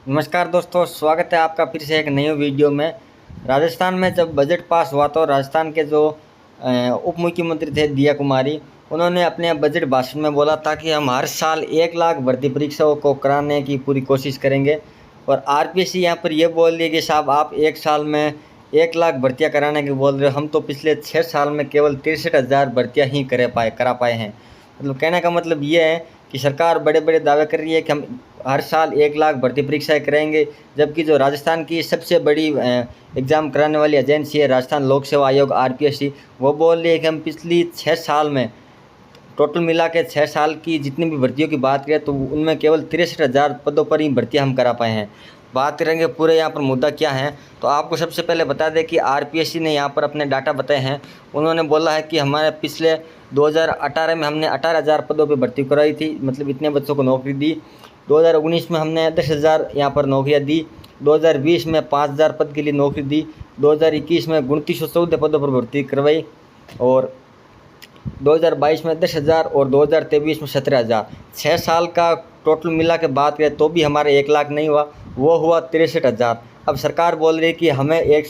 नमस्कार दोस्तों, स्वागत है आपका फिर से एक नई वीडियो में। राजस्थान में जब बजट पास हुआ तो राजस्थान के जो उप मुख्यमंत्री थे दिया कुमारी, उन्होंने अपने बजट भाषण में बोला था कि हम हर साल 1 लाख भर्ती परीक्षाओं को कराने की पूरी कोशिश करेंगे। और आरपीएससी यहाँ पर यह बोल रही है कि साहब आप एक साल में 1 लाख भर्तियाँ कराने की बोल रहे हो, हम तो पिछले 6 साल में केवल 63,000 भर्तियाँ ही करा पाए हैं। मतलब कहने का मतलब ये है कि सरकार बड़े बड़े दावे कर रही है कि हम हर साल 1 लाख भर्ती परीक्षाएं करेंगे, जबकि जो राजस्थान की सबसे बड़ी एग्ज़ाम कराने वाली एजेंसी है राजस्थान लोक सेवा आयोग आरपीएससी, वो बोल रही है कि हम पिछली 6 साल में टोटल मिला के 6 साल की जितनी भी भर्तियों की बात करें तो उनमें केवल 63,000 पदों पर ही भर्तियाँ हम करा पाए हैं। बात करेंगे पूरे यहाँ पर मुद्दा क्या है, तो आपको सबसे पहले बता दें कि आरपीएससी ने यहाँ पर अपने डाटा बताए हैं। उन्होंने बोला है कि हमारे पिछले 2018 में हमने 18,000 पदों पर भर्ती कराई थी, मतलब इतने बच्चों को नौकरी दी। 2019 में हमने 10,000 यहाँ पर नौकरियाँ दी। 2020 में 5,000 पद के लिए नौकरी दी। 2021 में 2914 पदों पर भर्ती करवाई। और 2022 में 10,000 और 2023 में 17,000। 6 साल का टोटल मिला के बात करें तो भी हमारे 1 लाख नहीं हुआ, वो हुआ 63,000। अब सरकार बोल रही है कि हमें एक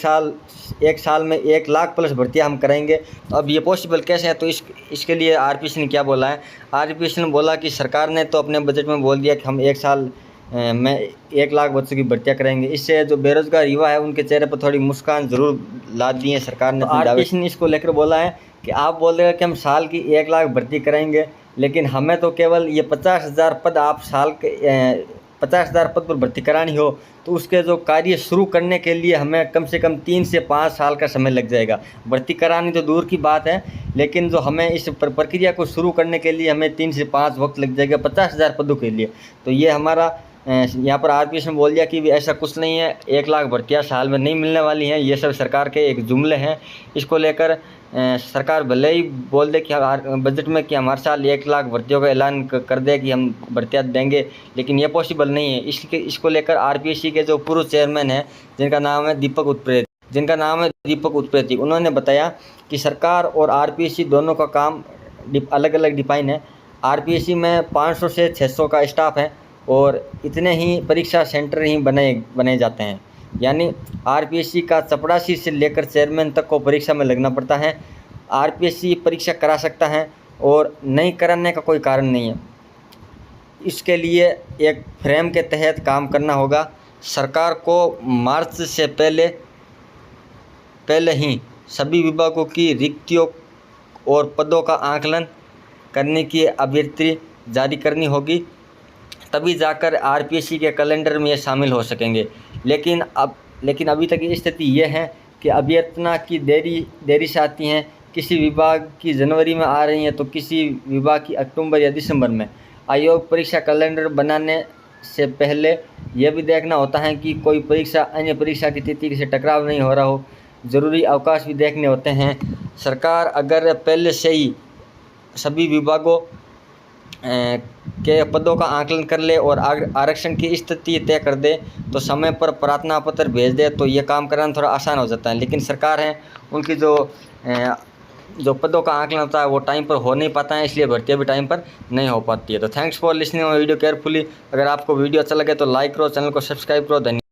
साल में 1 लाख प्लस भर्तियाँ हम करेंगे। तो अब ये पॉसिबल कैसे है, तो इसके लिए आरपीएससी ने क्या बोला है। आरपीएससी ने बोला कि सरकार ने तो अपने बजट में बोल दिया कि हम एक साल में 1 लाख बच्चों की भर्तियाँ करेंगे। इससे जो बेरोजगार युवा है उनके चेहरे पर थोड़ी मुस्कान जरूर ला दी है सरकार ने। आरपीएससी ने इसको लेकर बोला है कि आप बोल रहे हो कि हम साल की 1 लाख भर्ती करेंगे, लेकिन हमें तो केवल ये 50,000 पद आप साल के 50,000 पद पर भर्ती करानी हो तो उसके जो कार्य शुरू करने के लिए हमें कम से कम 3 से 5 साल का समय लग जाएगा। भर्ती करानी तो दूर की बात है, लेकिन जो हमें इस प्रक्रिया को शुरू करने के लिए हमें 3 से 5 वक्त लग जाएगा 50,000 पदों के लिए। तो ये हमारा यहाँ पर आरपीएससी ने बोल दिया कि ऐसा कुछ नहीं है, 1 लाख भर्तियाँ साल में नहीं मिलने वाली हैं, ये सब सरकार के एक जुमले हैं। इसको लेकर सरकार भले ही बोल दे कि बजट में कि हम हर साल 1 लाख भर्तियों का ऐलान कर दे कि हम भर्तियाँ देंगे, लेकिन ये पॉसिबल नहीं है। इसको लेकर आरपीएससी के जो पूर्व चेयरमैन हैं जिनका नाम है दीपक उत्प्रेती, उन्होंने बताया कि सरकार और आरपीएससी दोनों का काम अलग अलग डिफाइन है। आरपीएससी में 500 से 600 का स्टाफ है और इतने ही परीक्षा सेंटर ही बनाए जाते हैं। यानी आरपीएससी का चपरासी से लेकर चेयरमैन तक को परीक्षा में लगना पड़ता है। आरपीएससी परीक्षा करा सकता है और नहीं कराने का कोई कारण नहीं है। इसके लिए एक फ्रेम के तहत काम करना होगा। सरकार को मार्च से पहले ही सभी विभागों की रिक्तियों और पदों का आकलन करने की अभ्यर्थी जारी करनी होगी, तभी जाकर आरपीएससी के कैलेंडर में ये शामिल हो सकेंगे। लेकिन अभी तक की स्थिति ये है कि अभ्यर्थना की देरी से आती हैं। किसी विभाग की जनवरी में आ रही हैं तो किसी विभाग की अक्टूबर या दिसंबर में। आयोग परीक्षा कैलेंडर बनाने से पहले यह भी देखना होता है कि कोई परीक्षा अन्य परीक्षा की तिथि से टकराव नहीं हो रहा हो। ज़रूरी अवकाश भी देखने होते हैं। सरकार अगर पहले से ही सभी विभागों के पदों का आकलन कर ले और आरक्षण की स्थिति तय कर दे, तो समय पर प्रार्थना पत्र भेज दे, तो ये काम कराना थोड़ा आसान हो जाता है। लेकिन सरकार है उनकी जो पदों का आकलन होता है वो टाइम पर हो नहीं पाता है, इसलिए भर्तियाँ भी टाइम पर नहीं हो पाती है। तो thanks for listening video carefully. अगर आपको वीडियो अच्छा लगे तो लाइक करो, चैनल को सब्सक्राइब करो। धन्यवाद।